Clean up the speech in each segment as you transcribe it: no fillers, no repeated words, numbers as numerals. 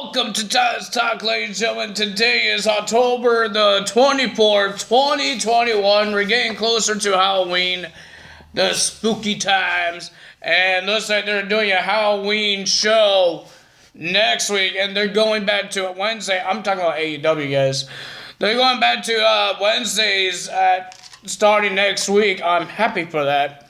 Welcome to Taz Talk, ladies and gentlemen. Today is October the 24th, 2021. We're getting closer to Halloween, the spooky times. And looks like they're doing a Halloween show next week. And they're going back to Wednesday. I'm talking about AEW, guys. They're going back to Wednesdays starting next week. I'm happy for that.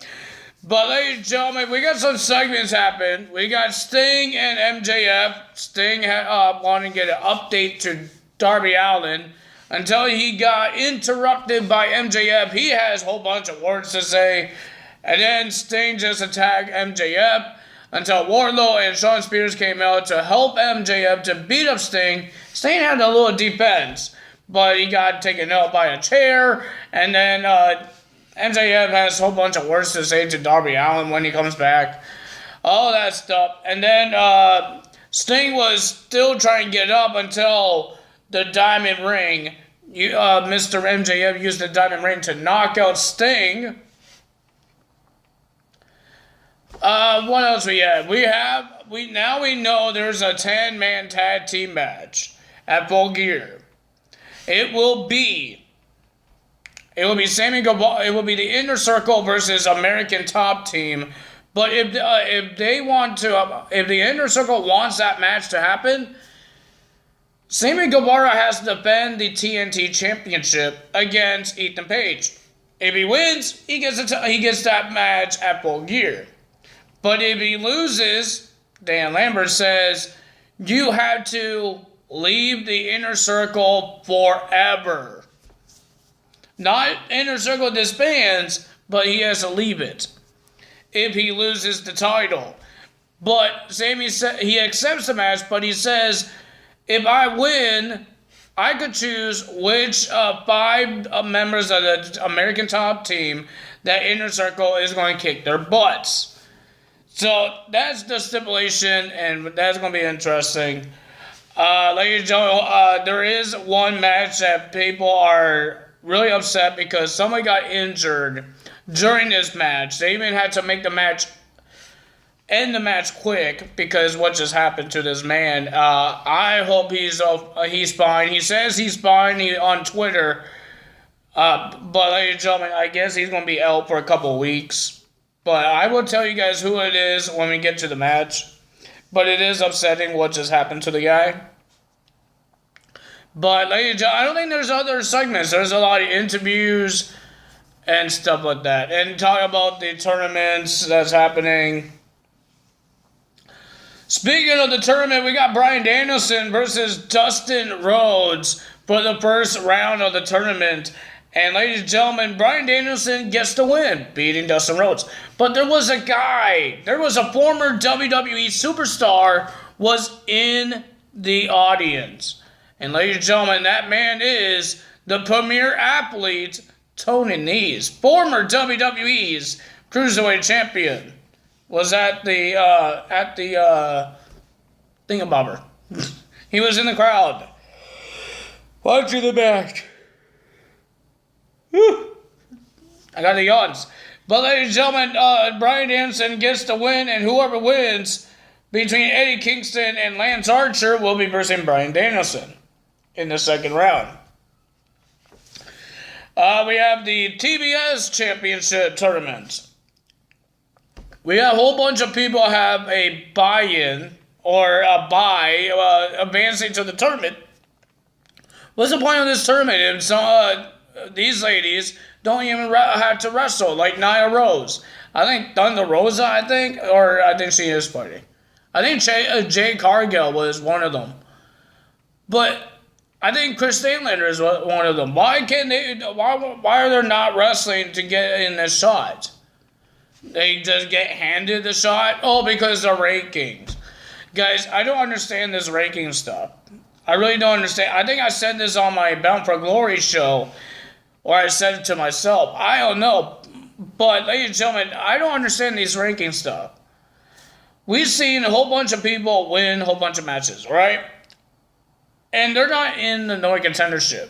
But ladies and gentlemen, we got some segments happen. We got Sting and MJF. Sting wanted to get an update to Darby Allin until he got interrupted by MJF. He has a whole bunch of words to say. And then Sting just attacked MJF until Wardlow and Shawn Spears came out to help MJF to beat up Sting. Sting had a little defense, but he got taken out by a chair. And then MJF has a whole bunch of words to say to Darby Allin when he comes back. All that stuff. And then Sting was still trying to get up until the diamond ring. Mr. MJF used the diamond ring to knock out Sting. What else we have? We know there's a 10-man tag team match at Full Gear. It will be Sammy Guevara. It will be the Inner Circle versus American Top Team. But if the Inner Circle wants that match to happen, Sammy Guevara has to defend the TNT Championship against Ethan Page. If he wins, he gets that match at Full Gear. But if he loses, Dan Lambert says, you have to leave the Inner Circle forever. Not Inner Circle disbands, but he has to leave it if he loses the title. But Sammy said he accepts the match, but he says, if I win, I could choose which 5 members of the American Top Team that Inner Circle is going to kick their butts. So that's the stipulation, and that's going to be interesting. Ladies and gentlemen, there is one match that people are really upset because somebody got injured during this match. They even had to make end the match quick because what just happened to this man. I hope he's fine. He says he's fine on Twitter. But ladies and gentlemen, I guess he's going to be out for a couple weeks. But I will tell you guys who it is when we get to the match. But it is upsetting what just happened to the guy. But ladies and gentlemen, I don't think there's other segments. There's a lot of interviews and stuff like that. And talk about the tournaments that's happening. Speaking of the tournament, we got Bryan Danielson versus Dustin Rhodes for the first round of the tournament. And ladies and gentlemen, Bryan Danielson gets the win, beating Dustin Rhodes. But there was a former WWE superstar was in the audience. And ladies and gentlemen, that man is the premier athlete, Tony Nese, former WWE's Cruiserweight Champion, was at the thingamabobber. He was in the crowd, watching the match. Whew. I got the yawns. But ladies and gentlemen, Bryan Danielson gets the win, and whoever wins between Eddie Kingston and Lance Archer will be versing Bryan Danielson in the second round. We have the Tbs Championship Tournament. We have a whole bunch of people have a buy-in or a buy advancing to the tournament. What's the point of this tournament if these ladies don't even have to wrestle, like Nia Rose? I think Thunder Rosa, I think she is fighting. I think Jade Cargill was one of them. But I think Chris Statlander is one of them. Why are they not wrestling to get in this shot? They just get handed the shot? Oh, because the rankings. Guys, I don't understand this ranking stuff. I really don't understand. I think I said this on my Bound for Glory show, or I said it to myself. I don't know. But, ladies and gentlemen, I don't understand these ranking stuff. We've seen a whole bunch of people win a whole bunch of matches, right? And they're not in the no contendership.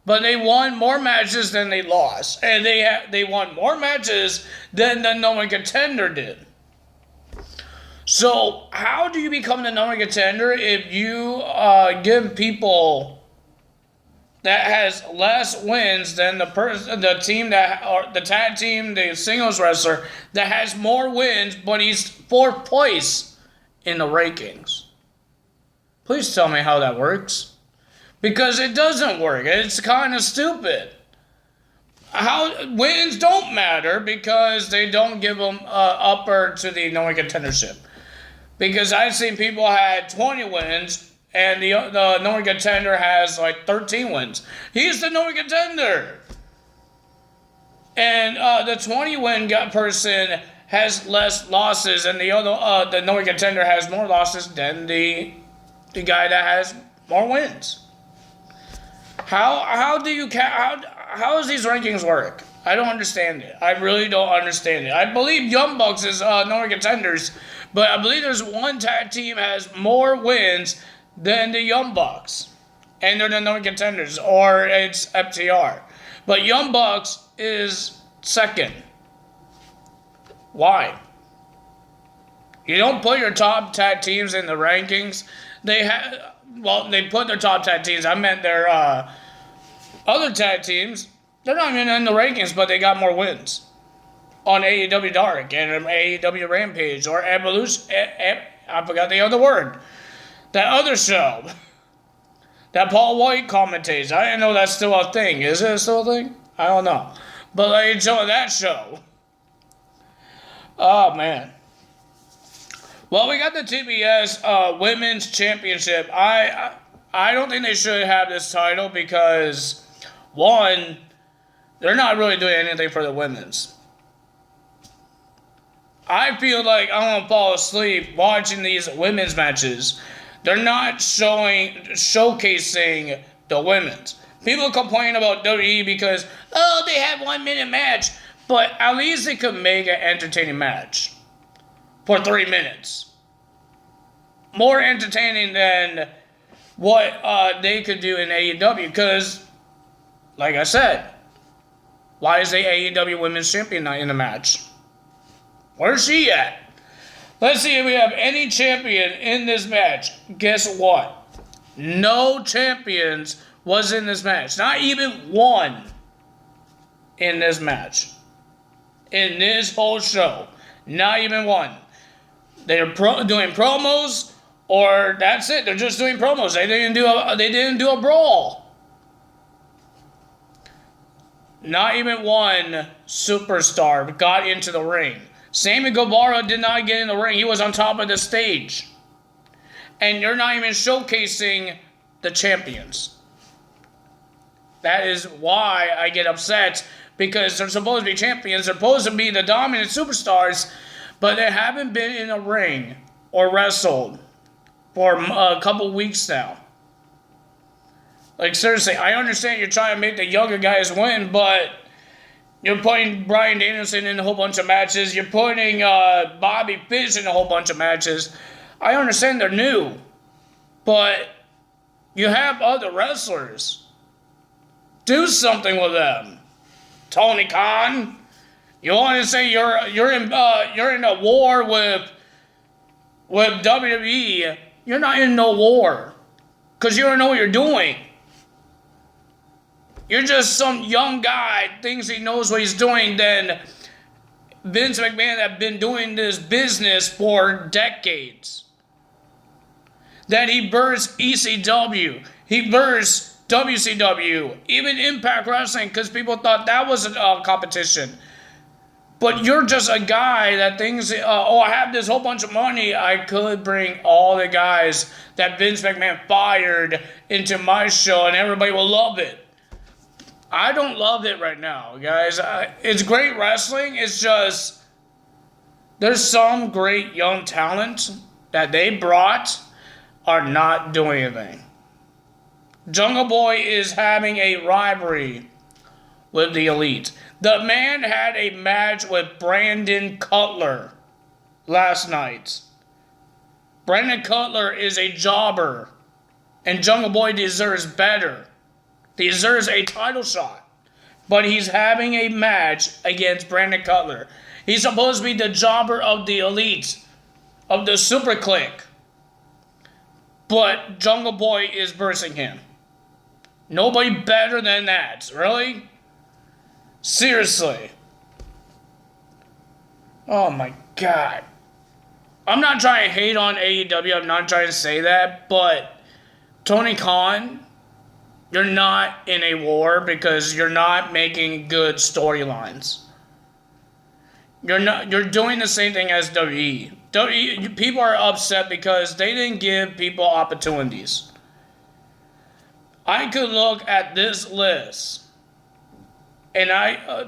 But they won more matches than they lost. And they won more matches than the no contender did. So how do you become the number one contender if you give people that has less wins than the team that, or the tag team, the singles wrestler that has more wins, but he's 4th place in the rankings? Please tell me how that works, because it doesn't work. It's kind of stupid. How wins don't matter because they don't give them upper to the number one contendership. Because I've seen people had 20 wins. And the number one contender has like 13 wins. He's the number one contender. And the 20-win person has less losses, and the number one contender has more losses than the guy that has more wins. How does these rankings work? I don't understand it. I really don't understand it. I believe Young Bucks is number one contenders, but I believe there's one tag team has more wins than the Young Bucks. And they're the number one contenders, or it's FTR. But Young Bucks is 2nd. Why? You don't put your top tag teams in the rankings. They put their top tag teams. I meant their other tag teams. They're not even in the rankings, but they got more wins on AEW Dark and AEW Rampage or Evolution. I forgot the other word. That other show that Paul White commentates. I didn't know that's still a thing. Is it still a thing? I don't know. But I enjoy that show. Oh, man. Well, we got the TBS Women's Championship. I don't think they should have this title because, one, they're not really doing anything for the women's. I feel like I'm going to fall asleep watching these women's matches. They're not showcasing the women's. People complain about WWE because, they have 1 minute match. But at least they could make an entertaining match for 3 minutes. More entertaining than what they could do in AEW. Because, like I said, why is the AEW Women's Champion not in the match? Where's she at? Let's see if we have any champion in this match. Guess what? No champions was in this match. Not even one in this match. In this whole show. Not even one. They're doing promos, or that's it. They're just doing promos. They didn't do a brawl. Not even one superstar got into the ring. Sammy Guevara did not get in the ring. He was on top of the stage. And you're not even showcasing the champions. That is why I get upset. Because they're supposed to be champions. They're supposed to be the dominant superstars. But they haven't been in a ring or wrestled for a couple weeks now. Like, seriously, I understand you're trying to make the younger guys win, but you're putting Bryan Danielson in a whole bunch of matches. You're putting Bobby Fish in a whole bunch of matches. I understand they're new, but you have other wrestlers. Do something with them. Tony Khan, you want to say you're in a war with WWE? You're not in no war, because you don't know what you're doing. You're just some young guy thinks he knows what he's doing than Vince McMahon that been doing this business for decades. That he burst ECW, he burst WCW, even Impact Wrestling, because people thought that was a competition. But you're just a guy that thinks, I have this whole bunch of money, I could bring all the guys that Vince McMahon fired into my show and everybody will love it. I don't love it right now, guys. It's great wrestling. It's just, there's some great young talent that they brought are not doing anything. Jungle Boy is having a rivalry with the Elite. The man had a match with Brandon Cutler last night. Brandon Cutler is a jobber, and Jungle Boy deserves better. He deserves a title shot. But he's having a match against Brandon Cutler. He's supposed to be the jobber of the Elite. of the Super Click. But Jungle Boy is versing him. Nobody better than that. Really? Seriously. Oh my God. I'm not trying to hate on AEW. I'm not trying to say that. But Tony Khan, you're not in a war because you're not making good storylines. You're doing the same thing as WWE. People are upset because they didn't give people opportunities. I could look at this list, and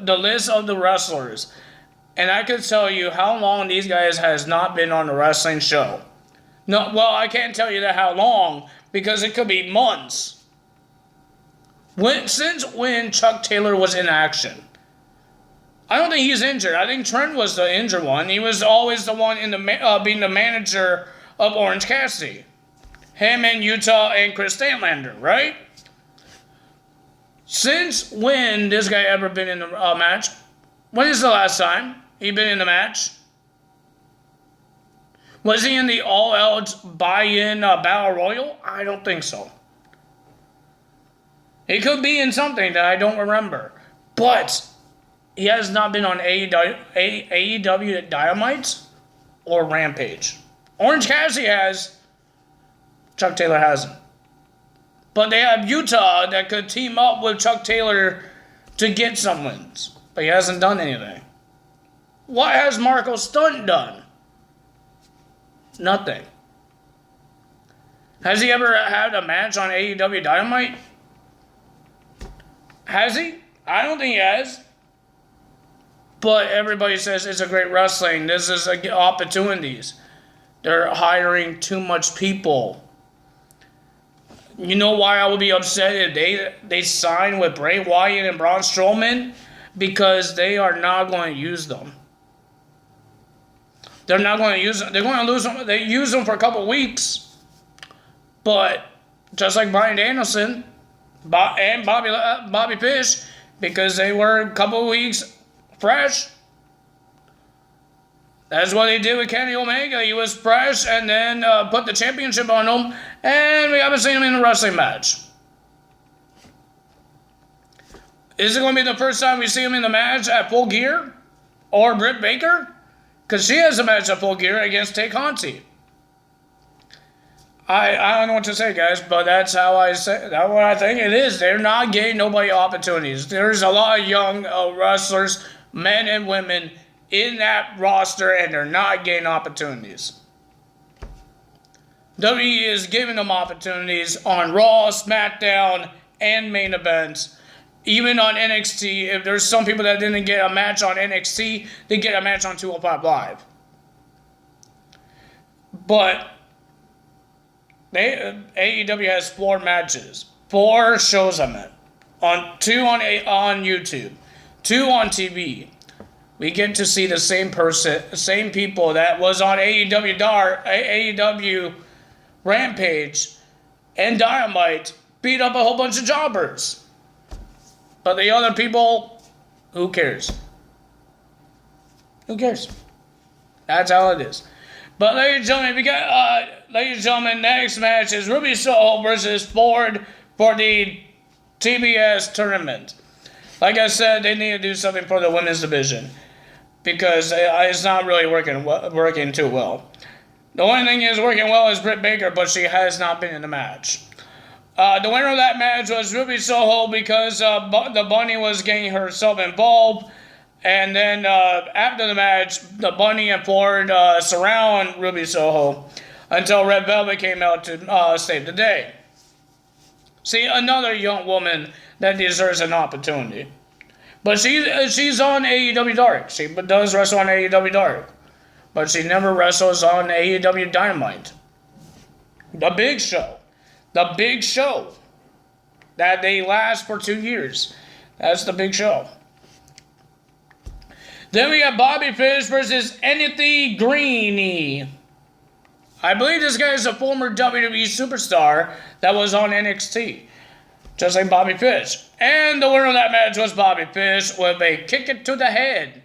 the list of the wrestlers, and I could tell you how long these guys has not been on a wrestling show. No, well, I can't tell you that how long because it could be months. Since when Chuck Taylor was in action? I don't think he's injured. I think Trent was the injured one. He was always the one in the being the manager of Orange Cassidy. Him and Utah and Chris Stanlander, right? Since when this guy ever been in a match? When is the last time he been in a match? Was he in the All Out Buy-In Battle Royal? I don't think so. He could be in something that I don't remember. But he has not been on AEW Dynamite or Rampage. Orange Cassidy has. Chuck Taylor hasn't. But they have Utah that could team up with Chuck Taylor to get some wins. But he hasn't done anything. What has Marco Stunt done? Nothing. Has he ever had a match on AEW Dynamite? Has he? I don't think he has. But everybody says it's a great wrestling. This is opportunities. They're hiring too much people. You know why I would be upset if they sign with Bray Wyatt and Braun Strowman? Because they are not going to use them. They're not going to use them. They're going to lose them. They use them for a couple weeks. But just like Bryan Danielson and Bobby Fish, because they were a couple weeks fresh. That's what he did with Kenny Omega. He was fresh and then put the championship on him. And we haven't seen him in a wrestling match. Is it going to be the first time we see him in the match at Full Gear? Or Britt Baker? Because she has a match at Full Gear against Tay Conti. I don't know what to say, guys, but that's how I say. That's what I think it is. They're not giving nobody opportunities. There's a lot of young wrestlers, men and women, in that roster, and they're not getting opportunities. WWE is giving them opportunities on Raw, SmackDown, and main events. Even on NXT, if there's some people that didn't get a match on NXT, they get a match on 205 Live. But AEW has 4 matches. 4 shows on it. 2 on YouTube. 2 on TV. We get to see the same people that was on AEW Rampage and Dynamite beat up a whole bunch of jobbers. But the other people, who cares? Who cares? That's how it is. But ladies and gentlemen, next match is Ruby Soho versus Ford for the TBS tournament. Like I said, they need to do something for the women's division because it's not really working too well. The only thing is working well is Britt Baker, but she has not been in the match. The winner of that match was Ruby Soho because the Bunny was getting herself involved. And then after the match, the Bunny and Ford surround Ruby Soho until Red Velvet came out to save the day. See, another young woman that deserves an opportunity. But she's on AEW Dark. She does wrestle on AEW Dark. But she never wrestles on AEW Dynamite. The big show. The big show. That they last for 2 years. That's the big show. Then we got Bobby Fish versus Anthony Greeny. I believe this guy is a former WWE superstar that was on NXT. Just like Bobby Fish. And the winner of that match was Bobby Fish with a kick it to the head.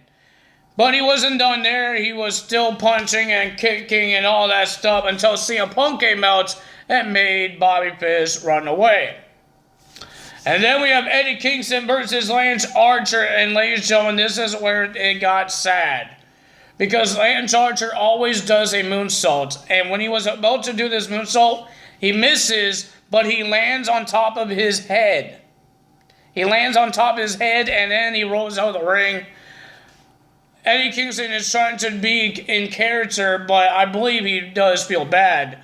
But he wasn't done there. He was still punching and kicking and all that stuff until CM Punk came out and made Bobby Fish run away. And then we have Eddie Kingston versus Lance Archer. And ladies and gentlemen, this is where it got sad. Because Lance Archer always does a moonsault. And when he was about to do this moonsault, he misses, but he lands on top of his head. He lands on top of his head, and then he rolls out of the ring. Eddie Kingston is trying to be in character, but I believe he does feel bad.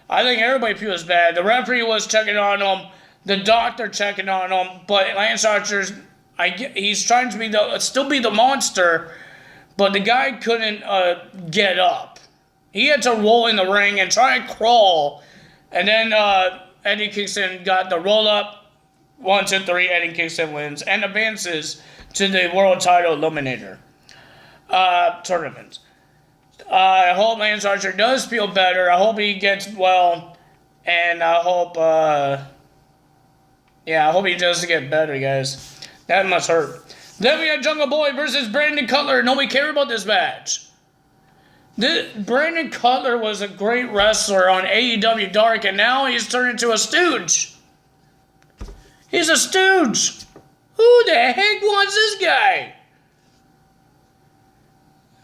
I think everybody feels bad. The referee was checking on him. The doctor checking on him. But Lance Archer's, he's trying to still be the monster, but the guy couldn't get up. He had to roll in the ring and try and crawl. And then Eddie Kingston got the roll up. 1, 2, 3. Eddie Kingston wins and advances to the World Title Eliminator Tournament. I hope Lance Archer does feel better. I hope he gets well. And I hope, I hope he does get better, guys. That must hurt. Then we had Jungle Boy versus Brandon Cutler. Nobody cared about this match. Brandon Cutler was a great wrestler on AEW Dark, and now he's turned into a stooge. He's a stooge. Who the heck wants this guy?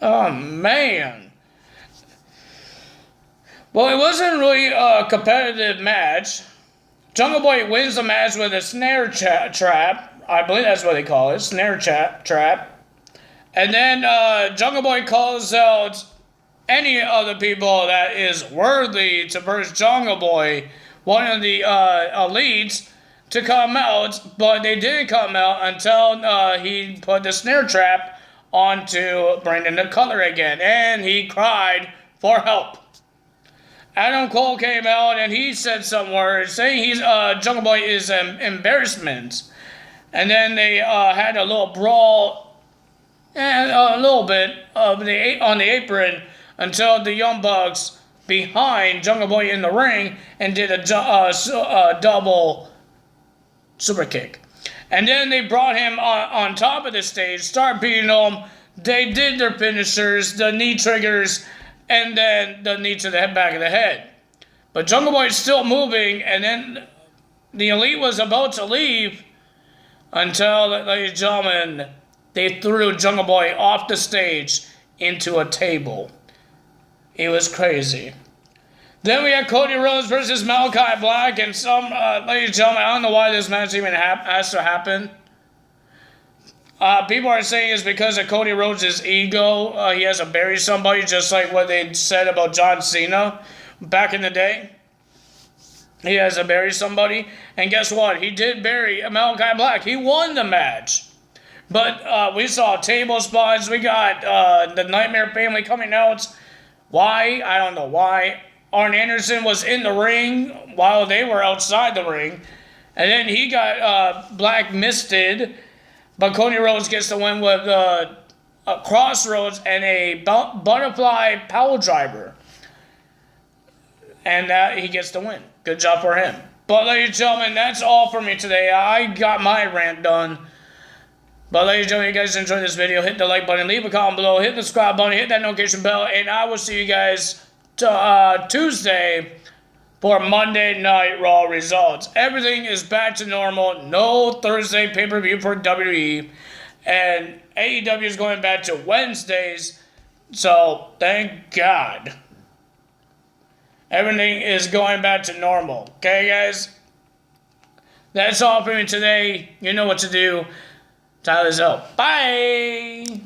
Oh, man. Well, it wasn't really a competitive match. Jungle Boy wins the match with a snare trap. I believe that's what they call it, snare trap. And then Jungle Boy calls out any other people that is worthy to verse Jungle Boy, one of the elites, to come out, but they didn't come out until he put the snare trap onto Brandon Cutler again, and he cried for help. Adam Cole came out and he said some words saying he's Jungle Boy is an embarrassment. And then they had a little brawl, and a little bit of on the apron until the Young Bucks behind Jungle Boy in the ring and did a double super kick. And then they brought him on top of the stage, start beating him. They did their finishers, the knee triggers, and then the knee to the back of the head. But Jungle Boy is still moving, and then the Elite was about to leave until, ladies and gentlemen, they threw Jungle Boy off the stage into a table. It was crazy. Then we had Cody Rhodes versus Malachi Black, and some, ladies and gentlemen, I don't know why this match even has to happen. People are saying it's because of Cody Rhodes' ego. He has to bury somebody, just like what they said about John Cena back in the day. He has to bury somebody. And guess what? He did bury Malachi Black. He won the match. But we saw table spots. We got the Nightmare Family coming out. Why? I don't know why. Arn Anderson was in the ring while they were outside the ring. And then he got Black misted. But Cody Rhodes gets the win with a crossroads and a butterfly power driver. And he gets the win. Good job for him. But ladies and gentlemen, that's all for me today. I got my rant done. But ladies and gentlemen, if you guys enjoyed this video, hit the like button, leave a comment below, hit the subscribe button, hit that notification bell, and I will see you guys Tuesday for Monday Night Raw results. Everything is back to normal. No Thursday pay-per-view for WWE. And AEW is going back to Wednesdays. So, thank God. Everything is going back to normal. Okay, guys? That's all for me today. You know what to do. Tyler's out. Bye!